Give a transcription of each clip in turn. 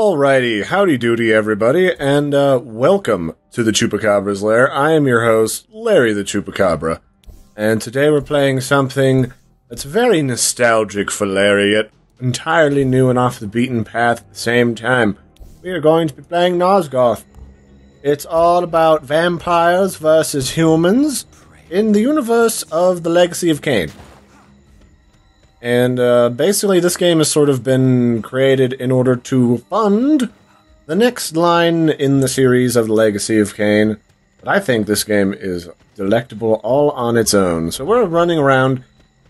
Alrighty, howdy doody everybody, and welcome to the Chupacabra's Lair. I am your host, Larry the Chupacabra, and today we're playing something that's very nostalgic for Larry, yet entirely new and off the beaten path at the same time. We are going to be playing Nosgoth. It's all about vampires versus humans in the universe of the Legacy of Kain. And basically this game has sort of been created in order to fund the next line in the series of the Legacy of Kain. But I think this game is delectable all on its own. So we're running around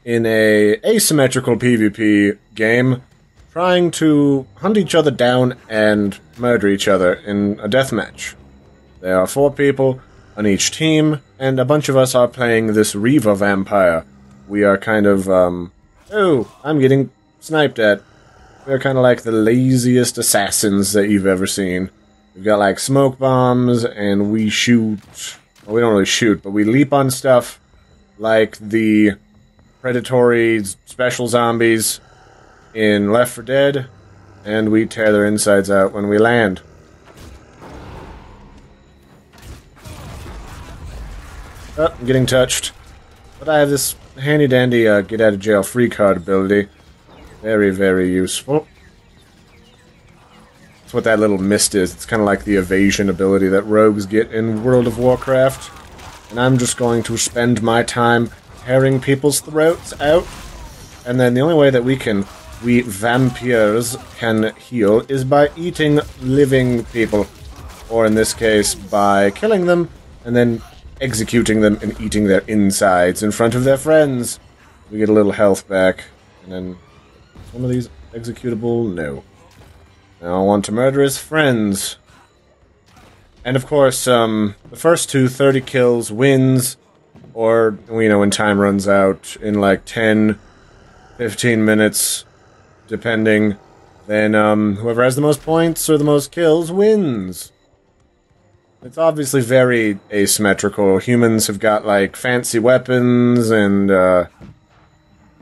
in a asymmetrical PvP game, trying to hunt each other down and murder each other in a deathmatch. There are 4 people on each team, and a bunch of us are playing this Reaver vampire. We are kind of, oh, I'm getting sniped at. We're kind of like the laziest assassins that you've ever seen. We've got like smoke bombs, and we shoot... Well, we don't really shoot, but we leap on stuff like the predatory special zombies in Left 4 Dead, and we tear their insides out when we land. Oh, I'm getting touched. But I have this handy-dandy get-out-of-jail-free card ability. Very, very useful. That's what that little mist is. It's kind of like the evasion ability that rogues get in World of Warcraft. And I'm just going to spend my time tearing people's throats out. And then the only way that we vampires can heal is by eating living people. Or in this case, by killing them, and then executing them and eating their insides in front of their friends. We get a little health back. And then, is one of these executable? No. Now I want to murder his friends. And of course, the first 30 kills wins, or, you know, when time runs out in like 10, 15 minutes, depending, then whoever has the most points or the most kills wins. It's obviously very asymmetrical. Humans have got, like, fancy weapons and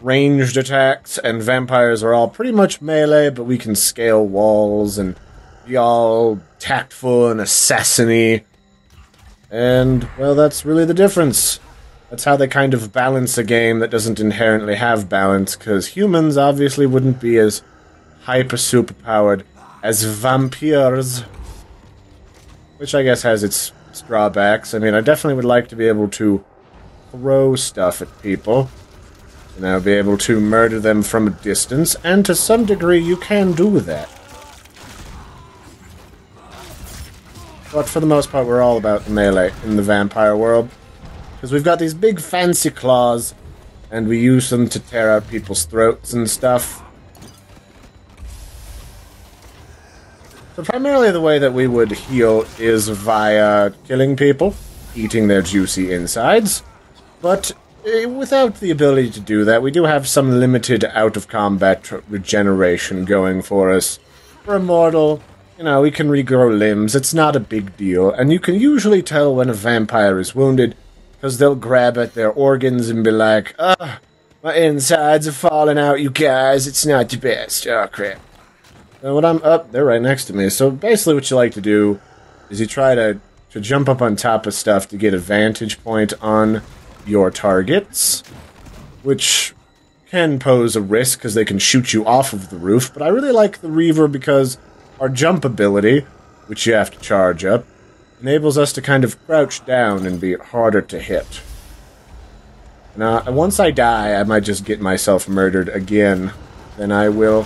ranged attacks, and vampires are all pretty much melee, but we can scale walls and be all tactful and assassin-y. And, well, that's really the difference. That's how they kind of balance a game that doesn't inherently have balance, because humans obviously wouldn't be as hyper-superpowered as vampires. Which I guess has its drawbacks. I mean, I definitely would like to be able to throw stuff at people. You know, be able to murder them from a distance, and to some degree you can do that. But for the most part, we're all about the melee in the vampire world. Because we've got these big fancy claws, and we use them to tear out people's throats and stuff. So primarily the way that we would heal is via killing people, eating their juicy insides, but without the ability to do that, we do have some limited out-of-combat regeneration going for us. For a mortal, you know, we can regrow limbs, it's not a big deal, and you can usually tell when a vampire is wounded, because they'll grab at their organs and be like, "Ah, my insides are falling out, you guys, it's not the best, oh crap." And when I'm up, they're right next to me. So basically what you like to do is you try to jump up on top of stuff to get a vantage point on your targets, which can pose a risk because they can shoot you off of the roof. But I really like the Reaver because our jump ability, which you have to charge up, enables us to kind of crouch down and be harder to hit. Now, once I die, I might just get myself murdered again. Then I will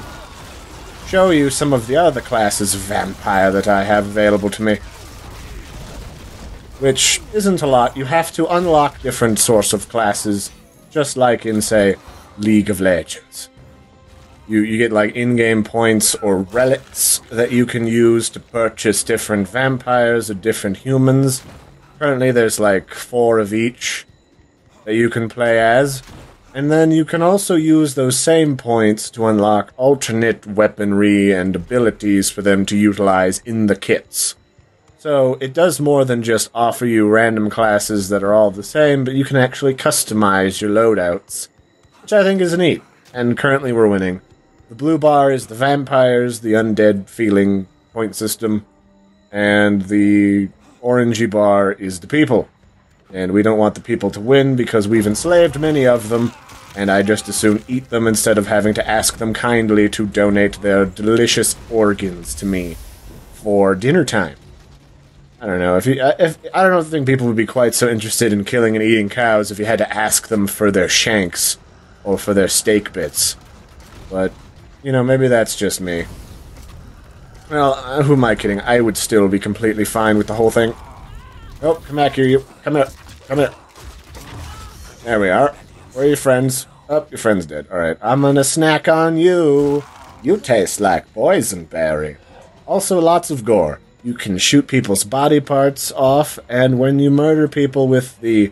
show you some of the other classes of vampire that I have available to me. Which isn't a lot. You have to unlock different sorts of classes, just like in, say, League of Legends. You get, like, in-game points or relics that you can use to purchase different vampires or different humans. Currently there's, like, 4 of each that you can play as. And then you can also use those same points to unlock alternate weaponry and abilities for them to utilize in the kits. So it does more than just offer you random classes that are all the same, but you can actually customize your loadouts, which I think is neat. And currently we're winning. The blue bar is the vampires, the undead feeling point system, and the orangey bar is the people. And we don't want the people to win because we've enslaved many of them, and I just as soon eat them instead of having to ask them kindly to donate their delicious organs to me for dinner time. I don't know, I don't think people would be quite so interested in killing and eating cows if you had to ask them for their shanks or for their steak bits. But, you know, maybe that's just me. Well, who am I kidding? I would still be completely fine with the whole thing. Oh, come back here, you. Come here. Come here. There we are. Where are your friends? Oh, your friend's dead. Alright, I'm gonna snack on you. You taste like boysenberry. Also, lots of gore. You can shoot people's body parts off, and when you murder people with the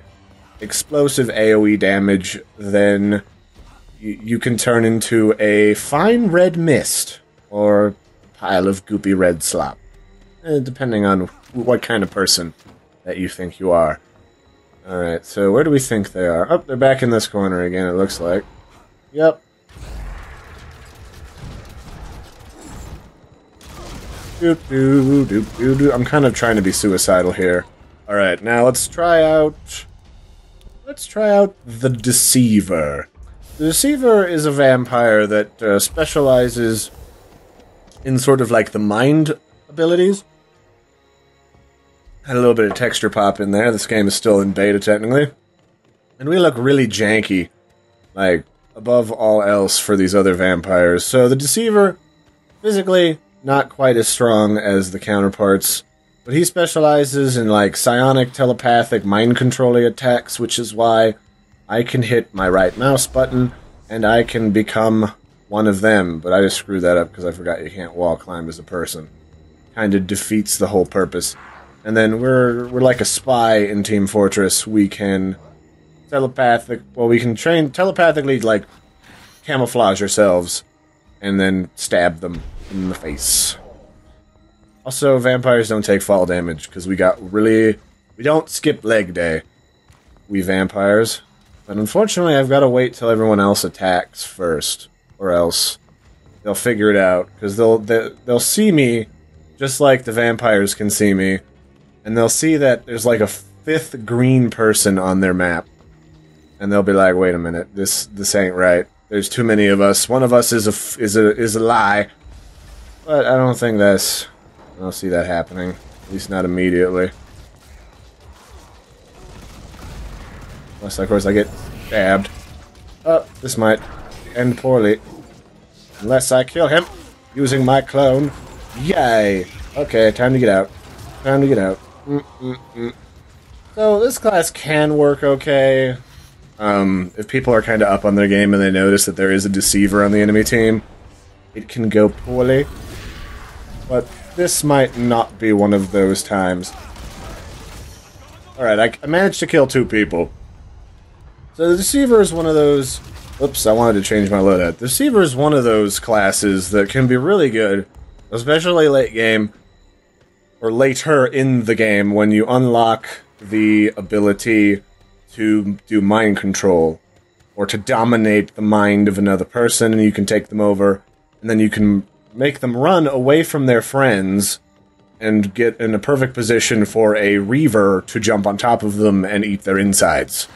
explosive AoE damage, then you can turn into a fine red mist, or a pile of goopy red slop. Depending on what kind of person that you think you are. Alright, so where do we think they are? Oh, they're back in this corner again, it looks like. Yep. I'm kind of trying to be suicidal here. Alright, now let's try out the Deceiver. The Deceiver is a vampire that specializes in sort of like the mind abilities. Had a little bit of texture pop in there. This game is still in beta, technically. And we look really janky, like, above all else for these other vampires. So the Deceiver, physically, not quite as strong as the counterparts, but he specializes in, like, psionic, telepathic, mind-controlling attacks, which is why I can hit my right mouse button, and I can become one of them. But I just screwed that up because I forgot you can't wall climb as a person. Kind of defeats the whole purpose. And then we're like a spy in Team Fortress. We can we can train telepathically, like, camouflage ourselves, and then stab them in the face. Also, vampires don't take fall damage, because we don't skip leg day, we vampires. But unfortunately, I've got to wait till everyone else attacks first, or else they'll figure it out, because they'll see me, just like the vampires can see me, and they'll see that there's like a fifth green person on their map. And they'll be like, wait a minute, this ain't right. There's too many of us. One of us is a lie. But I don't see that happening. At least not immediately. Unless, of course, I get stabbed. Oh, this might end poorly. Unless I kill him using my clone. Yay! Okay, time to get out. Time to get out. So, this class can work okay. If people are kind of up on their game and they notice that there is a deceiver on the enemy team, it can go poorly. But this might not be one of those times. Alright, I managed to kill 2 people. So the deceiver is one of those... Oops, I wanted to change my loadout. The deceiver is one of those classes that can be really good, especially late game, or later in the game, when you unlock the ability to do mind control, or to dominate the mind of another person, and you can take them over, and then you can make them run away from their friends, and get in a perfect position for a Reaver to jump on top of them and eat their insides.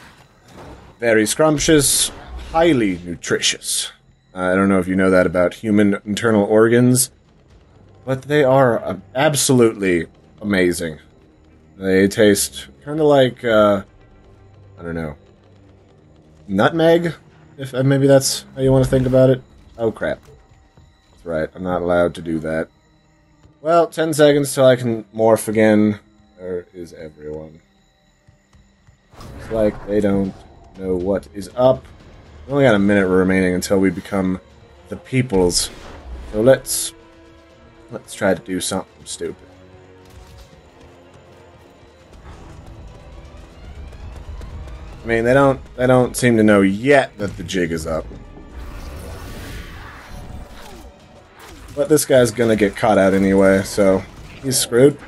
Very scrumptious, highly nutritious. I don't know if you know that about human internal organs, but they are absolutely amazing. They taste kind of like, I don't know, nutmeg? If maybe that's how you want to think about it. Oh crap. That's right, I'm not allowed to do that. Well, 10 seconds till I can morph again. Where is everyone? It's like they don't know what is up. We only got a minute remaining until we become the peoples. So let's try to do something stupid. I mean, they don't seem to know yet that the jig is up. But this guy's gonna get caught out anyway, so he's screwed.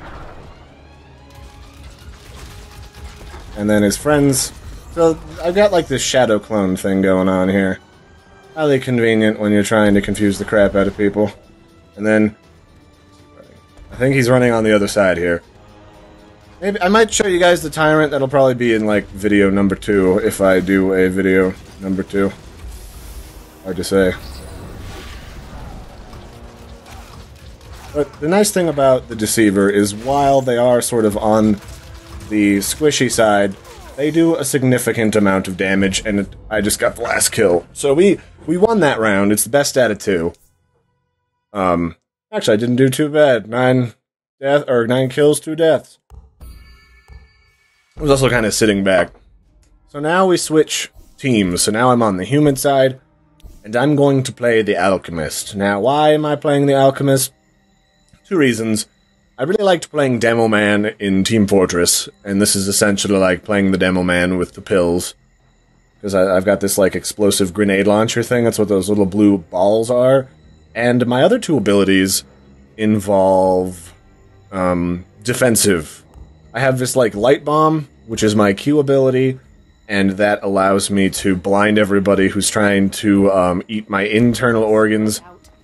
And then his friends... So, I've got like this shadow clone thing going on here. Highly convenient when you're trying to confuse the crap out of people. And then... I think he's running on the other side here. Maybe I might show you guys the Tyrant. That'll probably be in, like, video number 2, if I do a video number 2. Hard to say. But the nice thing about the Deceiver is while they are sort of on the squishy side, they do a significant amount of damage, and I just got the last kill. So we won that round. It's the best out of 2. Actually, I didn't do too bad. 9 kills, 2 deaths. I was also kind of sitting back. So now we switch teams. So now I'm on the human side, and I'm going to play the Alchemist. Now, why am I playing the Alchemist? 2 reasons. I really liked playing Demo Man in Team Fortress, and this is essentially like playing the Demo Man with the pills. Because I've got this, like, explosive grenade launcher thing. That's what those little blue balls are. And my other 2 abilities involve defensive. I have this, like, Light Bomb, which is my Q ability, and that allows me to blind everybody who's trying to eat my internal organs.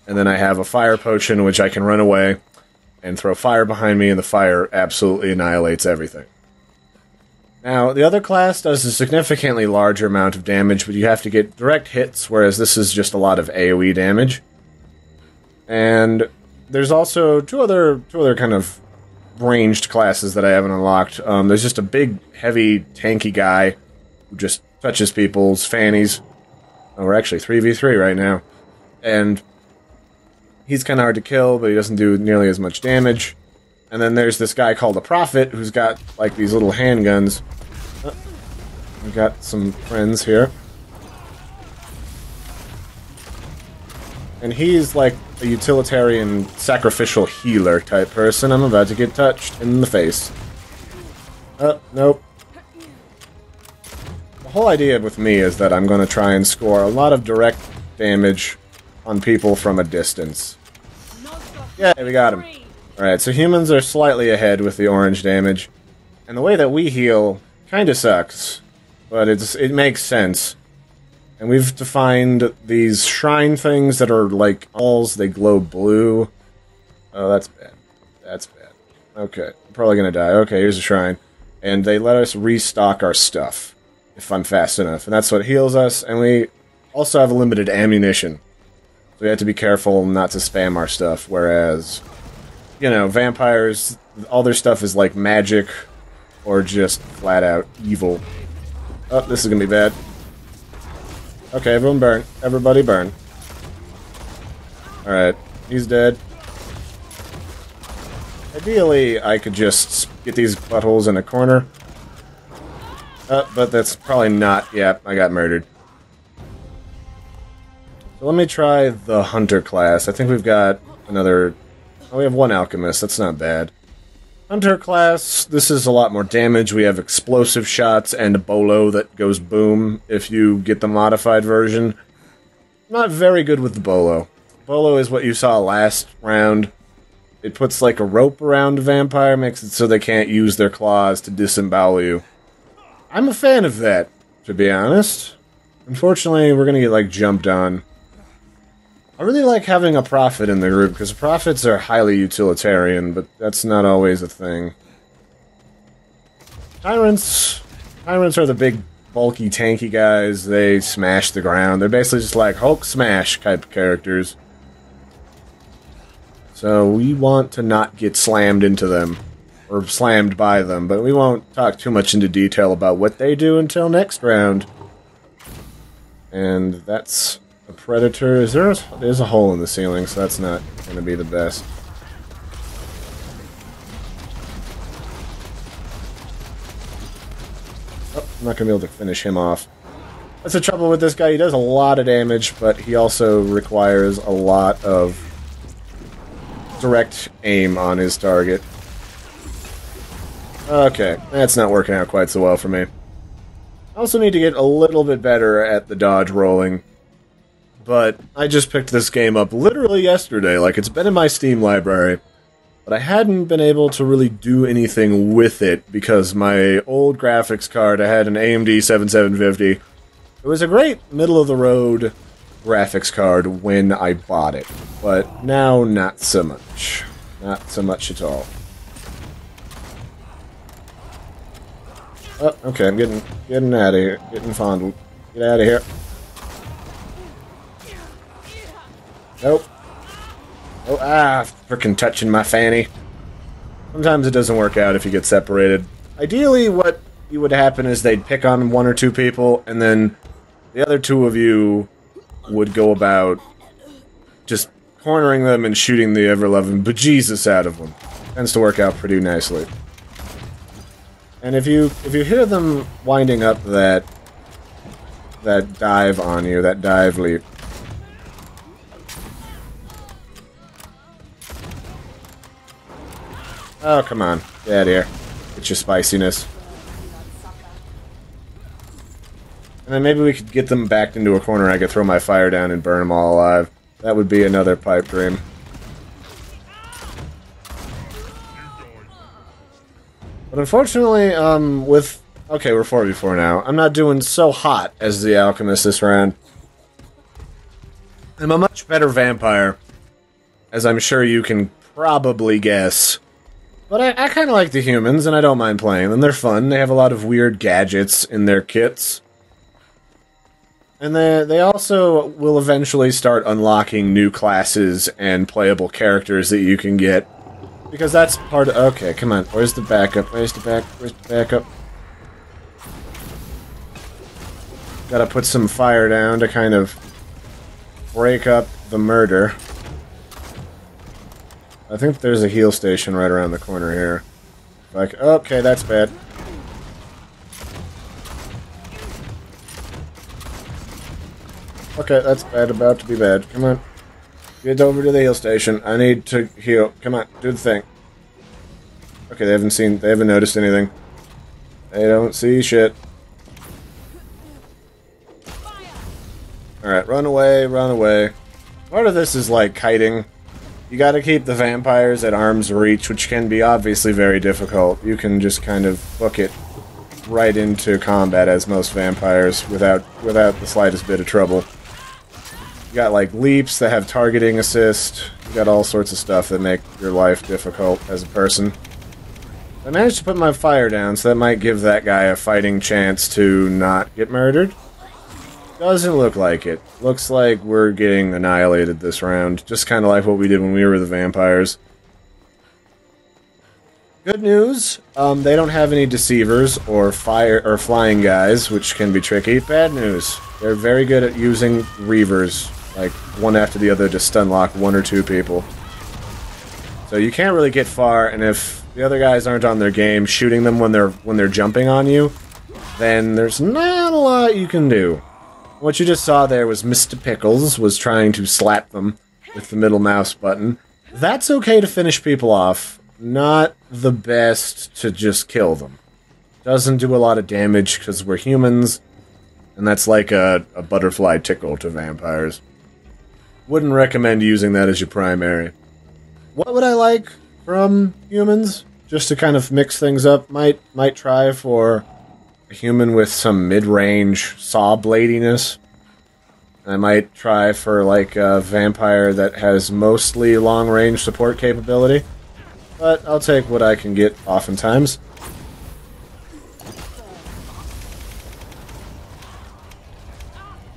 And then I have a Fire Potion, which I can run away and throw fire behind me, and the fire absolutely annihilates everything. Now, the other class does a significantly larger amount of damage, but you have to get direct hits, whereas this is just a lot of AoE damage. And there's also two other kind of ranged classes that I haven't unlocked. There's just a big, heavy, tanky guy who just touches people's fannies. Oh, we're actually 3v3 right now. And he's kind of hard to kill, but he doesn't do nearly as much damage. And then there's this guy called the Prophet, who's got, like, these little handguns. We got some friends here. And he's, like, a utilitarian, sacrificial healer type person. I'm about to get touched in the face. Oh, nope. The whole idea with me is that I'm going to try and score a lot of direct damage on people from a distance. Yeah, we got him. Alright, so humans are slightly ahead with the orange damage. And the way that we heal kinda sucks, but it makes sense. And we've defined these shrine things that are like balls, they glow blue. Oh, that's bad. That's bad. Okay, I'm probably gonna die. Okay, here's a shrine. And they let us restock our stuff, if I'm fast enough. And that's what heals us, and we also have limited ammunition. So we have to be careful not to spam our stuff, whereas, you know, vampires, all their stuff is like magic or just flat out evil. Oh, this is gonna be bad. Okay, everyone burn. Everybody burn. Alright, he's dead. Ideally, I could just get these buttholes in a corner. But that's probably not... Yeah, I got murdered. So let me try the Hunter class. I think we've got another... Oh, we have 1 Alchemist. That's not bad. Hunter class, this is a lot more damage. We have explosive shots and a bolo that goes boom if you get the modified version. Not very good with the bolo. Bolo is what you saw last round. It puts like a rope around a vampire, makes it so they can't use their claws to disembowel you. I'm a fan of that, to be honest. Unfortunately, we're gonna get like jumped on. I really like having a prophet in the group, because prophets are highly utilitarian, but that's not always a thing. Tyrants are the big, bulky, tanky guys. They smash the ground. They're basically just like Hulk smash type characters. So we want to not get slammed into them, or slammed by them, but we won't talk too much into detail about what they do until next round. And that's... a predator. There's a hole in the ceiling, so that's not going to be the best. Oh, I'm not going to be able to finish him off. That's the trouble with this guy. He does a lot of damage, but he also requires a lot of direct aim on his target. Okay, that's not working out quite so well for me. I also need to get a little bit better at the dodge rolling. But I just picked this game up literally yesterday, like it's been in my Steam library. But I hadn't been able to really do anything with it because my old graphics card, I had an AMD 7750. It was a great middle-of-the-road graphics card when I bought it, but now not so much. Not so much at all. Oh, okay, I'm getting out of here. Getting fondled. Get out of here. Nope. Oh, frickin' touching my fanny. Sometimes it doesn't work out if you get separated. Ideally, what would happen is they'd pick on one or two people, and then the other two of you would go about just cornering them and shooting the ever-loving bejesus out of them. Tends to work out pretty nicely. And if you hear them winding up that dive on you, that dive leap, oh, come on. Get out of here. Get your spiciness. And then maybe we could get them backed into a corner. I could throw my fire down and burn them all alive. That would be another pipe dream. But unfortunately, okay, we're 4v4 now. I'm not doing so hot as the alchemist this round. I'm a much better vampire, as I'm sure you can probably guess. But I kind of like the humans, and I don't mind playing them. They're fun. They have a lot of weird gadgets in their kits. And they also will eventually start unlocking new classes and playable characters that you can get. Because that's part of... Okay, come on. Where's the backup? Where's the backup? Gotta put some fire down to kind of break up the murder. I think there's a heal station right around the corner here. Like, okay, that's bad. Okay, that's bad. About to be bad. Come on. Get over to the heal station. I need to heal. Come on, do the thing. Okay, they haven't noticed anything. They don't see shit. Alright, run away, run away. Part of this is like kiting. You gotta keep the vampires at arm's reach, which can be obviously very difficult. You can just kind of book it right into combat as most vampires without the slightest bit of trouble. You got like leaps that have targeting assist. You got all sorts of stuff that make your life difficult as a person. I managed to put my fire down, so that might give that guy a fighting chance to not get murdered. Doesn't look like it. Looks like we're getting annihilated this round. Just kind of like what we did when we were the vampires. Good news, they don't have any deceivers or flying guys, which can be tricky. Bad news, they're very good at using Reavers, like one after the other to stun lock one or two people. So you can't really get far, and if the other guys aren't on their game, shooting them when they're jumping on you, then there's not a lot you can do. What you just saw there was Mr. Pickles was trying to slap them with the middle mouse button. That's okay to finish people off. Not the best to just kill them. Doesn't do a lot of damage because we're humans, and that's like a butterfly tickle to vampires. Wouldn't recommend using that as your primary. What would I like from humans? Just to kind of mix things up, might try for a human with some mid-range saw bladiness. I might try for like a vampire that has mostly long-range support capability. But I'll take what I can get oftentimes.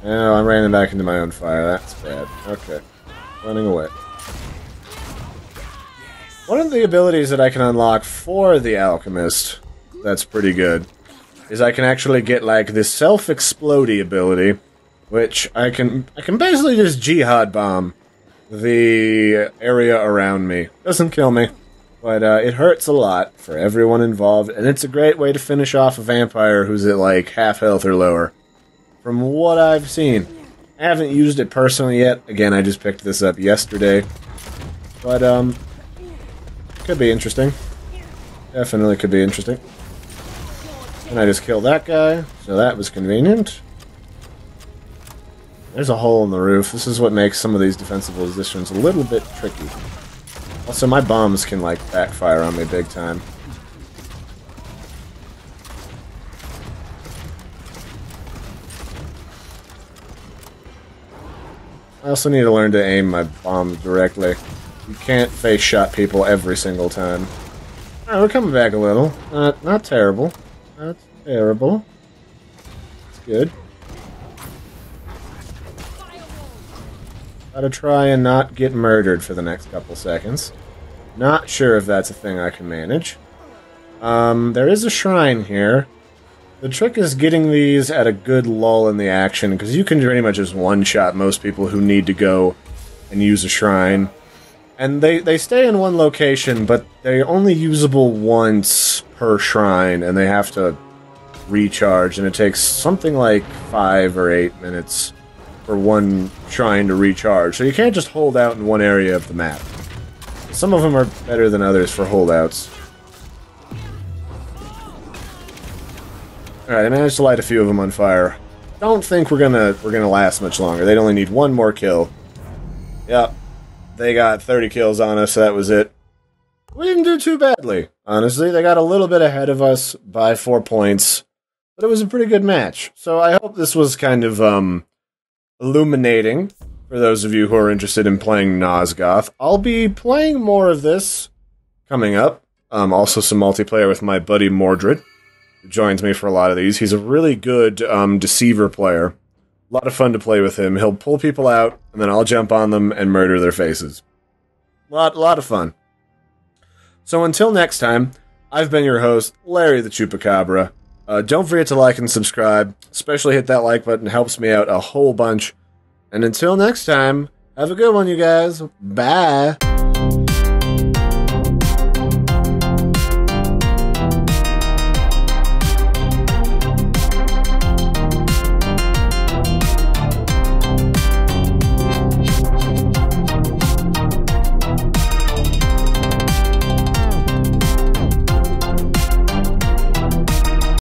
Oh, I'm running back into my own fire. That's bad. Okay. Running away. One of the abilities that I can unlock for the alchemist that's pretty good is I can actually get like this self-explodey ability, which I can basically just jihad bomb the area around me. Doesn't kill me, but it hurts a lot for everyone involved, and it's a great way to finish off a vampire who's at like half health or lower. From what I've seen. I haven't used it personally yet. Again, I just picked this up yesterday. But, could be interesting. Definitely could be interesting. And I just killed that guy, so that was convenient. There's a hole in the roof. This is what makes some of these defensive positions a little bit tricky. Also, my bombs can, like, backfire on me big time. I also need to learn to aim my bombs directly. You can't face shot people every single time. Alright, we're coming back a little. Not terrible. Not terrible. It's good. Gotta try and not get murdered for the next couple seconds. Not sure if that's a thing I can manage. There is a shrine here. The trick is getting these at a good lull in the action, because you can pretty much just one-shot most people who need to go and use a shrine. And they stay in one location, but they're only usable once per shrine, and they have to recharge, and it takes something like 5 or 8 minutes for one shrine to recharge. So you can't just hold out in one area of the map. Some of them are better than others for holdouts. Alright, I managed to light a few of them on fire. Don't think we're gonna last much longer. They'd only need one more kill. Yep. They got 30 kills on us, so that was it. We didn't do too badly, honestly. They got a little bit ahead of us by 4 points, but it was a pretty good match. So I hope this was kind of, illuminating for those of you who are interested in playing Nosgoth. I'll be playing more of this coming up. Also some multiplayer with my buddy Mordred, who joins me for a lot of these. He's a really good, deceiver player. A lot of fun to play with him. He'll pull people out, and then I'll jump on them and murder their faces. Lot of fun. So until next time, I've been your host, Larry the Chupacabra. Don't forget to like and subscribe. Especially hit that like button. It helps me out a whole bunch. And until next time, have a good one, you guys. Bye.